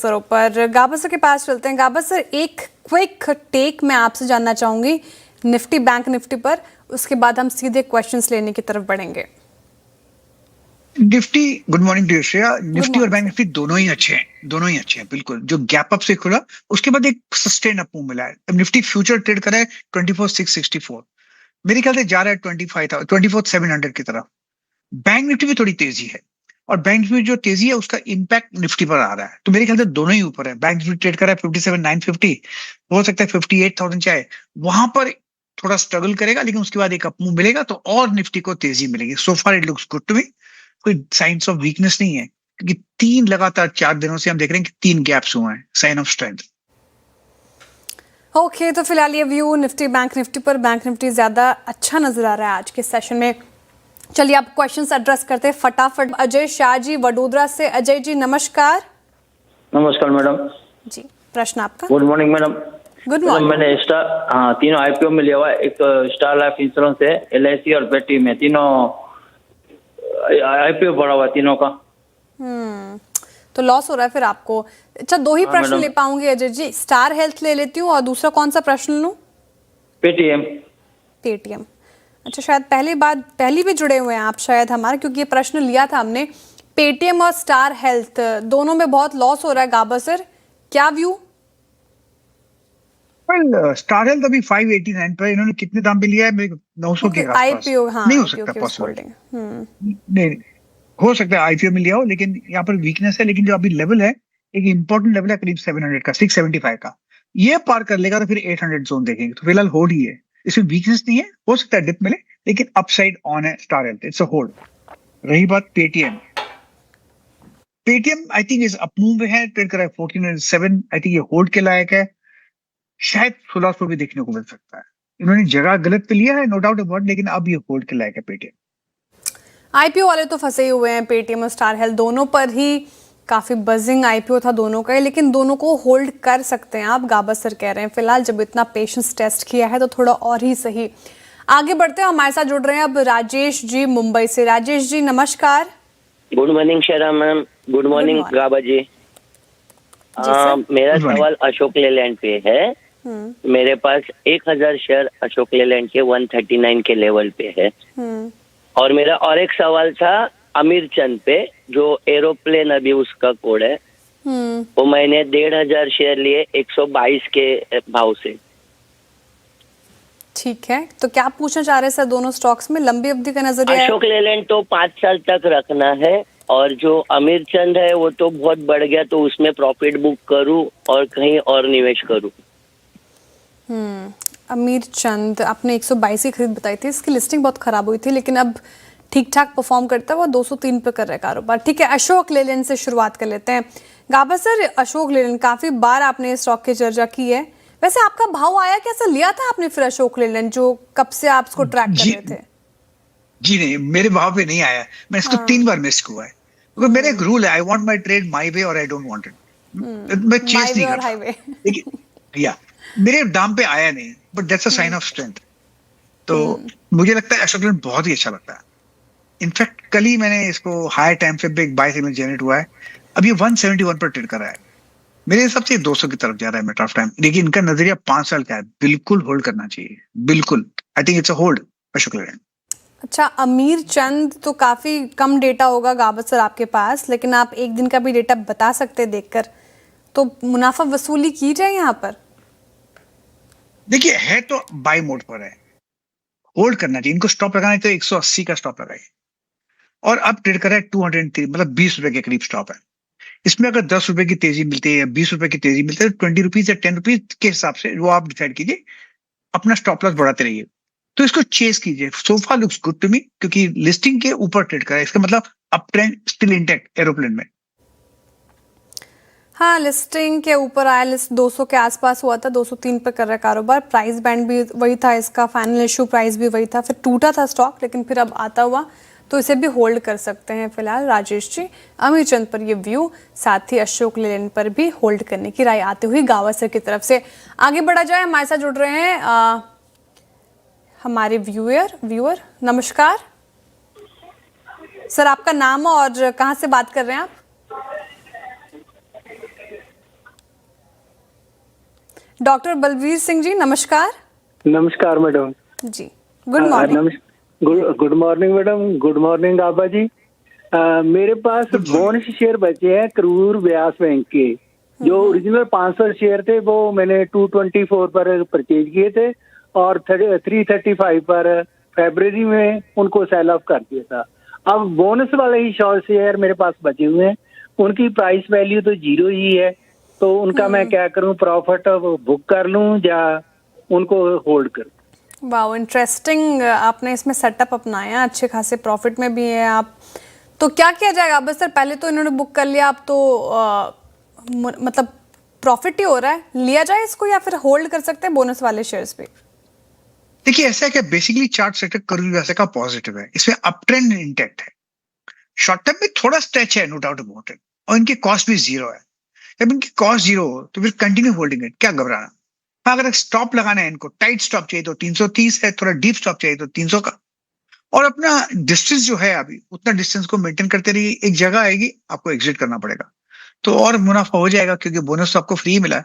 सरों पर गाबा सर के पास चलते हैं। गाबा सर, एक क्विक टेक मैं आपसे जानना चाहूंगी निफ्टी बैंक निफ्टी पर, उसके बाद हम सीधे क्वेश्चंस लेने की तरफ बढ़ेंगे। Nifty, good morning to Shreya. Nifty और मॉर्निंग बैंक सर। निफ्टी दोनों ही अच्छे हैं बिल्कुल। जो गैप अप से खुला उसके बाद एक सस्टेन अप मूव मिला है। अब निफ्टी फ्यूचर ट्रेड कर रहा है 24,664, मेरे ख्याल से जा रहा है 24,700 की तरफ। बैंक निफ्टी में थोड़ी तेजी है और बैंक निफ्टी में जो तेजी है उसका इंपैक्ट निफ्टी पर आ रहा है, तो मेरे ख्याल से दोनों ही ऊपर है। बैंक निफ्टी ट्रेड कर रहा है 57,950, हो सकता है 58,000 चाहे वहां पर थोड़ा स्ट्रगल करेगा, लेकिन उसके बाद एक अप मूव मिलेगा तो और निफ्टी को तेजी मिलेगी। So far it looks good to me. कोई साइंस ऑफ वीकनेस नहीं है, क्योंकि 4 दिनों से हम देख रहे हैं कि 3 गैप्स हुए हैं, साइन ऑफ स्ट्रेंथ। ओके, तो फिलहाल ये व्यू निफ्टी बैंक निफ्टी पर, बैंक निफ्टी ज्यादा अच्छा नजर आ रहा है आज के सेशन में। चलिए आप क्वेश्चंस एड्रेस करते हैं फटाफट। अजय शाह जी वडोदरा से। अजय जी नमस्कार। नमस्कार मैडम जी, प्रश्न आपका। Good morning madam. Good morning. मैंने तीनों आईपीओ में लिया हुआ है। एक स्टार लाइफ इंश्योरेंस है, एलआईसी और पेटी में, तीनों आईपीओ पड़ा हुआ है तीनों का। तो लॉस हो रहा है फिर आपको। अच्छा, दो ही प्रश्न मैडम। ले पाऊंगी अजय जी। स्टार हेल्थ ले लेती हूँ और दूसरा कौन सा प्रश्न लूं? पेटीएम। पेटीएम। अच्छा, शायद पहली भी जुड़े हुए हैं आप शायद हमारे, क्योंकि ये प्रश्न लिया था हमने। पेटीएम और स्टार हेल्थ दोनों में बहुत लॉस हो रहा है गाबा सर, क्या व्यू? स्टार हेल्थ अभी 589 पर, इन्होंने कितने दाम पे लिया है? मेरे 900 के आसपास। आईपीओ, हाँ, नहीं हो आईपीओ सकता की उस पॉसिबल। होल्डिंग। नहीं, हो सकता है आईपीओ में लिया हो, लेकिन यहाँ पर वीकनेस है। लेकिन जो अभी लेवल है, एक इंपॉर्टेंट लेवल है करीब 700 का, 675 का। ये पार कर लेगा तो फिर 800 जोन देखेंगे। तो फिलहाल होल्ड ही है, इसमें वीकनेस नहीं है। हो सकता है डिप मिले, लेकिन अपसाइड ऑन है star health, it's a hold. रही बात पेटीएम, पेटीएम आई थिंक इस अप मूव में है, ट्रेड कर रहा है 1407। आई थिंक ये होल्ड के लायक है, शायद 1600 भी देखने को मिल सकता है। इन्होंने जगह गलत पे लिया है, नो डाउट अबाउट, लेकिन अब ये होल्ड के लायक है पेटीएम। आईपीओ वाले तो फंसे ही हुए हैं, पेटीएम और स्टार हेल्थ दोनों पर ही काफी बजिंग आईपीओ था दोनों का, लेकिन दोनों को होल्ड कर सकते हैं आप, गाबा सर कह रहे हैं। फिलहाल जब इतना पेशेंस टेस्ट किया है तो थोड़ा और ही सही। आगे बढ़ते हैं, हमारे साथ जुड़ रहे हैं अब राजेश जी मुंबई से। राजेश जी नमस्कार। गुड मॉर्निंग शेरा मैम। गुड मॉर्निंग गाबा जी। मेरा सवाल अशोक लेलैंड पे है। मेरे पास 1000 शेयर अशोक लेलैंड के 139 के लेवल पे है। और मेरा और एक सवाल था अमीर चंद पे, जो एरोप्लेन अभी उसका कोड है, वो मैंने 1500 शेयर लिए 122 के भाव से। ठीक है, तो क्या पूछना चाह रहे हैं सर दोनों स्टॉक्स में? लंबी अवधि का नजरिया? अशोक लेलैंड तो 5 साल तक रखना है, और जो अमीर चंद है वो तो बहुत बढ़ गया, तो उसमें प्रॉफिट बुक करूं और कहीं और निवेश करूं? अमीर चंद आपने 122 की खरीद बताई थी, इसकी लिस्टिंग बहुत खराब हुई थी, लेकिन अब ठीक ठाक परफॉर्म करता है, वो 203 पे कर रहा है कारोबार। ठीक है, अशोक लेलैंड से शुरुआत कर लेते हैं। गाबा सर, अशोक लेलैंड काफी बार आपने स्टॉक की चर्चा की है, वैसे आपका भाव आया कैसे? लिया था आपने फिर अशोक लेलैंड, जो कब से आप इसको ट्रैक कर रहे थे? जी नहीं, मेरे भाव पे नहीं आया। मैं इसको 3 बार मिस हुआ है, क्योंकि मेरा एक रूल है, I want my trade my way और आई डोंट वांट इट। मैं चेस नहीं करता, लेकिन या मेरे दाम पे आया नहीं, but that's a sign of strength. तो मुझे लगता है अशोक लेलैंड बहुत ही अच्छा लगता है। इनफैक्ट कल ही मैंने इसको हायर टाइम फ्रेम पे एक बाय सिग्नल जनरेट हुआ है, अब ये 171 पर ट्रेड कर रहा है। मेरे हिसाब से 200 की तरफ जा रहा है मैटर ऑफ टाइम, लेकिन इनका नजरिया 5 साल का है, बिल्कुल होल्ड करना चाहिए, बिल्कुल। आई think it's a hold Ashok Leyland. अच्छा, अमीर चंद तो काफी कम डेटा होगा गाबा सर आपके पास, लेकिन आप एक दिन का भी डेटा बता सकते हैं देखकर, तो मुनाफा वसूली की जाए यहाँ पर? देखिए, है तो बाय मोड पर है, होल्ड करना चाहिए। इनको स्टॉप लगाना है तो 180 का स्टॉप लगाइए, और अब ट्रेड कर रहा है 203, मतलब 20 रुपए के करीब स्टॉप है। इसमें अगर 10 रुपए की तेजी मिलती है या 20 रुपए की तेजी मिलती है, तो 20 रुपीज या 10 रुपीज के हिसाब से वो आप डिसाइड कीजिए, अपना स्टॉप लॉस बढ़ाते रहिए। तो इसको चेस कीजिए। Sofa looks good to me, क्योंकि लिस्टिंग के ऊपर ट्रेड कर रहा है, इसका मतलब up trend still intact aeroplane में। हाँ, लिस्टिंग के ऊपर आया, लिस्ट 200 के आसपास हुआ था, 203 पे कर रहा है कारोबार। प्राइस बैंड भी वही था इसका, फाइनल इशू प्राइस भी वही था, फिर टूटा था स्टॉक, लेकिन फिर अब आता हुआ, तो इसे भी होल्ड कर सकते हैं फिलहाल राजेश जी। अमीर चंद पर ये व्यू, साथ ही अशोक लेलैंड पर भी होल्ड करने की राय आती हुई गावा सर की तरफ से। आगे बढ़ा जाए, हमारे साथ जुड़ रहे हैं हमारे व्यूअर। नमस्कार सर, आपका नाम और कहाँ से बात कर रहे हैं आप? डॉक्टर बलवीर सिंह जी नमस्कार। नमस्कार मैडम। जी good morning. Good morning madam. Good morning Aba ji. मेरे पास Good morning. बोनस शेयर बचे हैं करूर व्यास बैंक के। जो ओरिजिनल 500 शेयर थे वो मैंने 224 पर परचेज किए थे और 335 पर फरवरी में उनको सेल ऑफ कर दिया था। अब बोनस वाले ही शॉर्ट शेयर मेरे पास बचे हुए हैं, उनकी प्राइस वैल्यू तो 0 ही है, तो उनका मैं क्या करूं, प्रॉफिट बुक कर लूं या उनको होल्ड करूं? वाओ इंटरेस्टिंग, आपने इसमें सेटअप अपनाया, अच्छे खासे प्रॉफिट में भी है आप। तो क्या किया जाएगा अब सर? पहले तो इन्होंने बुक कर लिया, अब तो मतलब प्रॉफिट ही हो रहा है, लिया जाए इसको या फिर होल्ड कर सकते हैं बोनस वाले शेयर्स पे? देखिए ऐसा है कि बेसिकली चार्ट सेक्टर करूर व्यास का पॉजिटिव है, इसमें अप ट्रेंड इंटैक्ट है। शॉर्ट टर्म में थोड़ा स्ट्रेच है, नो डाउट अबाउट इट, और इनकी कॉस्ट भी 0 है। जब इनकी कॉस्ट 0 हो तो फिर कंटिन्यू होल्डिंग इट, क्या घबराना। हाँ, अगर स्टॉप लगाना है इनको, टाइट स्टॉप चाहिए तो 330 है, थोड़ा डीप स्टॉप चाहिए तो 300 का, और अपना डिस्टेंस जो है अभी उतना डिस्टेंस को मेंटेन करते रहिए। एक जगह आएगी आपको एग्जिट करना पड़ेगा तो और मुनाफा हो जाएगा, क्योंकि बोनस तो आपको फ्री मिला है।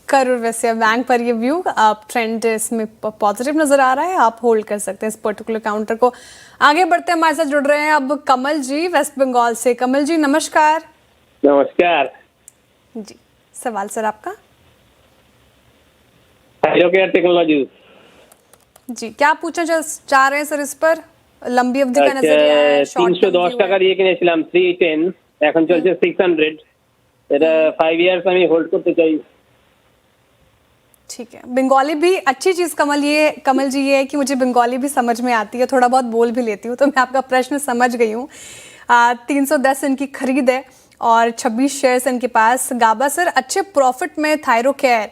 करूर वैश्य बैंक पर ये व्यू, आप ट्रेंड इसमें पॉजिटिव नजर आ रहा है, आप होल्ड कर सकते हैं इस पर्टिकुलर काउंटर को। आगे बढ़ते हैं, हमारे साथ जुड़ रहे हैं अब कमल जी वेस्ट बंगाल से। कमल जी नमस्कार। नमस्कार जी सवाल सर आपका। थायरोकेयर टेक्नोलॉजी। जी क्या पूछना चाह रहे हैं सर इस पर? लंबी अवधि का नजरिया है, शॉर्ट 310 টাকা দিয়ে কিনেছিলাম 310, এখন চলছে 600। এটা 5 ইয়ার্স আমি হোল্ড করতে চাই। ठीक है। बंगाली भी अच्छी चीज कमल जी ये है कि मुझे बंगाली भी समझ में आती है, थोड़ा बहुत बोल भी लेती हूँ, तो मैं आपका प्रश्न समझ गई हूँ। 310 इनकी खरीद है और 26 शेयर्स इनके पास। गाबा सर अच्छे प्रॉफिट में थायरोकेयर,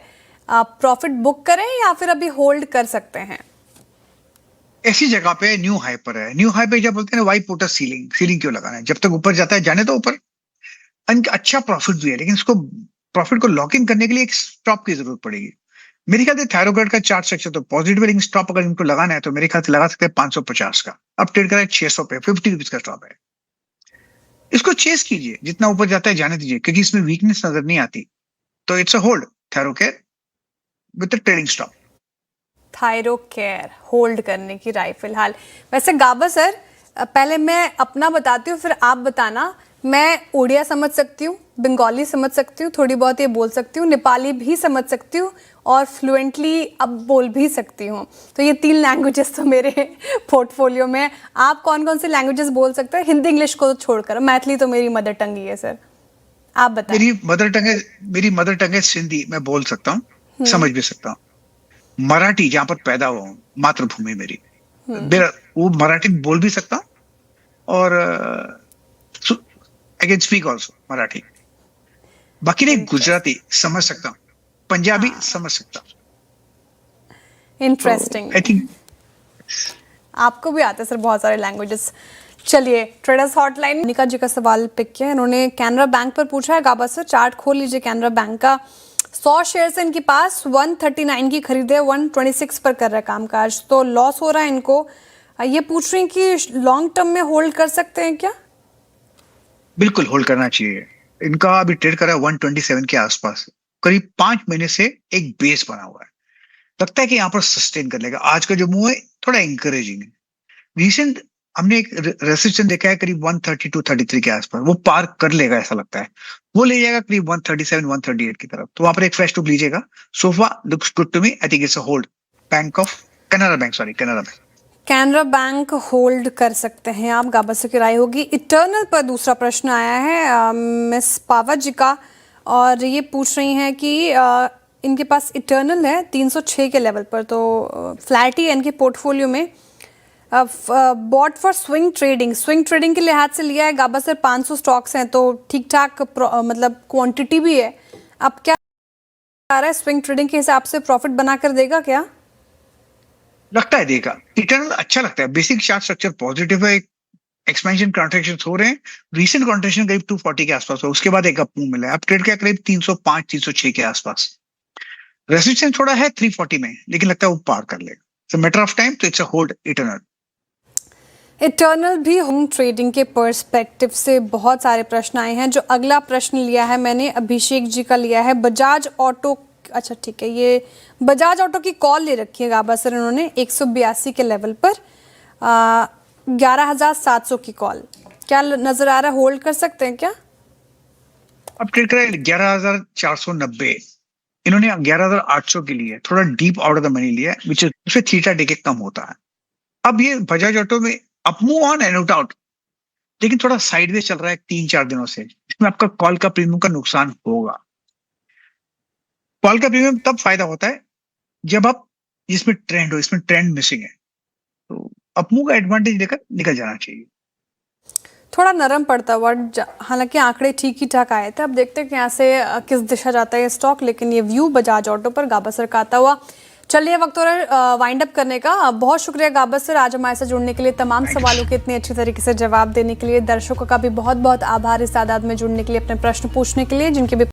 प्रॉफिट बुक करें या फिर अभी होल्ड कर सकते हैं? ऐसी जगह पे न्यू हाई पर है। न्यू हाई पे क्या बोलते हैं, वाई पुट सीलिंग। सीलिंग क्यों लगाना है, जब तक ऊपर जाता है जाने तो ऊपर। इनका अच्छा प्रॉफिट भी है, लेकिन इसको प्रॉफिट को लॉक इन करने के लिए एक स्टॉप की जरूरत पड़ेगी। मेरे ख्याल से थायरोकेयर का चार्ट सेक्शन तो पॉजिटिव है, लेकिन स्टॉप अगर इनको लगाना है तो मेरे ख्याल से लगा सकते हैं 550 का। अब ट्रेड करा है 600 पे, 50 रुपीज का स्टॉप है। इसको चेस कीजिए, जितना ऊपर जाता है जाने दीजिए, क्योंकि इसमें वीकनेस नजर नहीं आती। तो it's a hold Thyrocare with trading stop. Thyrocare hold करने की राय फिलहाल। वैसे गाबा सर पहले मैं अपना बताती हूँ फिर आप बताना। मैं उड़िया समझ सकती हूँ, बंगाली समझ सकती हूँ, थोड़ी बहुत ये बोल सकती हूँ, नेपाली भी समझ सकती हूँ और फ्लुएंटली अब बोल भी सकती हूँ। तो ये 3 लैंग्वेजेस तो मेरे पोर्टफोलियो में। आप कौन कौन से लैंग्वेजेस बोल सकते हैं? हिंदी इंग्लिश को तो छोड़कर, मैथिली तो मेरी मदर टंग ही है सर, आप बताएं। मेरी मदर टंग है सिंधी, मैं बोल सकता हूँ, समझ भी सकता हूँ। मराठी, जहां पर पैदा हुआ हूँ, मातृभूमि मेरी, वो मराठी बोल भी सकता हूँ और I can speak also Marathi. बाकी नहीं, गुजराती समझ सकता हूँ, पंजाबी समझ सकता हूँ। इंटरेस्टिंग। आई थिंक आपको भी आते हैं सर बहुत सारे लैंग्वेजेस। चलिए ट्रेडर्स हॉटलाइन, निका जी का सवाल पिक किया इन्होंने, कैनरा बैंक पर पूछा है। गाबा सर चार्ट खोल लीजिए कैनरा बैंक का। 100 शेयर्स इनके पास, 139 की खरीद है, 126 पर कर रहा है कामकाज, तो लॉस हो रहा है इनको। ये पूछ रही हैं कि लॉन्ग टर्म में होल्ड कर सकते हैं क्या? बिल्कुल होल्ड करना चाहिए। इनका अभी ट्रेड करा है 127 के आसपास, करीब 5 महीने से एक बेस बना हुआ है। लगता है कि यहाँ पर सस्टेन कर लेगा। आज का जो मूव है थोड़ा इंकरेजिंग है। रिसेंट हमने एक रेसिस्टेंस देखा है करीब 132-33 के आसपास, वो पार कर लेगा ऐसा लगता है। वो ले जाएगा करीब 137-138 की तरफ, तो वहां पर एक फ्रेश लुक लीजिएगा। Sofa looks good to me, I think it's a hold. Canara Bank Canara Bank hold कर सकते हैं आप, गाबा से की राय होगी। इटर्नल पर दूसरा प्रश्न आया है मिस पावत जी का, और ये पूछ रही हैं कि इनके पास इटर्नल है 306 के लेवल पर, तो फ्लैट ही है इनके पोर्टफोलियो में। बॉट फॉर स्विंग ट्रेडिंग के लिहाज से लिया है गाबा सर। 500 स्टॉक्स हैं तो ठीक ठाक मतलब क्वांटिटी भी है। अब क्या आ रहा है, स्विंग ट्रेडिंग के हिसाब से प्रॉफिट बनाकर देगा क्या? लगता है देगा। इटर्नल अच्छा लगता है, बेसिक चार्ट स्ट्रक्चर पॉजिटिव है, एक्सपेंशन कॉन्ट्रैक्शंस हो रहे हैं। रीसेंट कॉन्ट्रैक्शन करीब 240 के आसपास है, उसके बाद एक अप मूव मिला है। अब ट्रेड का करीब 305-306 के आसपास। रेजिस्टेंस थोड़ा है 340 में, लेकिन लगता है वो पार कर लेगा। सो मैटर ऑफ टाइम, तो it's a hold eternal. Eternal भी होम ट्रेडिंग के पर्सपेक्टिव से बहुत सारे प्रश्न आए हैं। जो अगला प्रश्न लिया है मैंने अभिषेक जी का लिया है बजाज ऑटो। अच्छा ठीक है, ये बजाज ऑटो की कॉल ले रखी है गाबा सर इन्होंने 182 के लेवल पर 11,700 की कॉल। क्या नजर आ रहा है, होल्ड कर सकते हैं क्या? अब ट्रेड करें 11,490, इन्होंने 11,800 के लिए थोड़ा deep out of the money लिया है, विच उससे थीटा डेके कम होता है। अब ये बजाज ऑटो में अप मूव ऑन है नो डाउट, लेकिन थोड़ा साइडवेज चल रहा है 3-4 दिनों से। इसमें आपका कॉल का प्रीमियम का नुकसान होगा। कॉल का प्रीमियम तब फायदा होता है जब आप इसमें ट्रेंड हो, इसमें ट्रेंड मिसिंग है, तो अप मूव का एडवांटेज लेकर निकल जाना चाहिए। थोड़ा नरम पड़ता हुआ, हालांकि आंकड़े ठीक ही ठाक आए थे। अब देखते हैं कि यहाँ से किस दिशा जाता है ये स्टॉक, लेकिन ये व्यू बजाज ऑटो पर गाबा सर का आता हुआ। चलिए वक्त हो रहा है वाइंड अप करने का। बहुत शुक्रिया गाबा सर आज हमारे साथ जुड़ने के लिए, तमाम सवालों के इतने अच्छे तरीके से जवाब देने के लिए। दर्शकों का भी बहुत बहुत आभार इस तादाद में जुड़ने के लिए, अपने प्रश्न पूछने के लिए, जिनके भी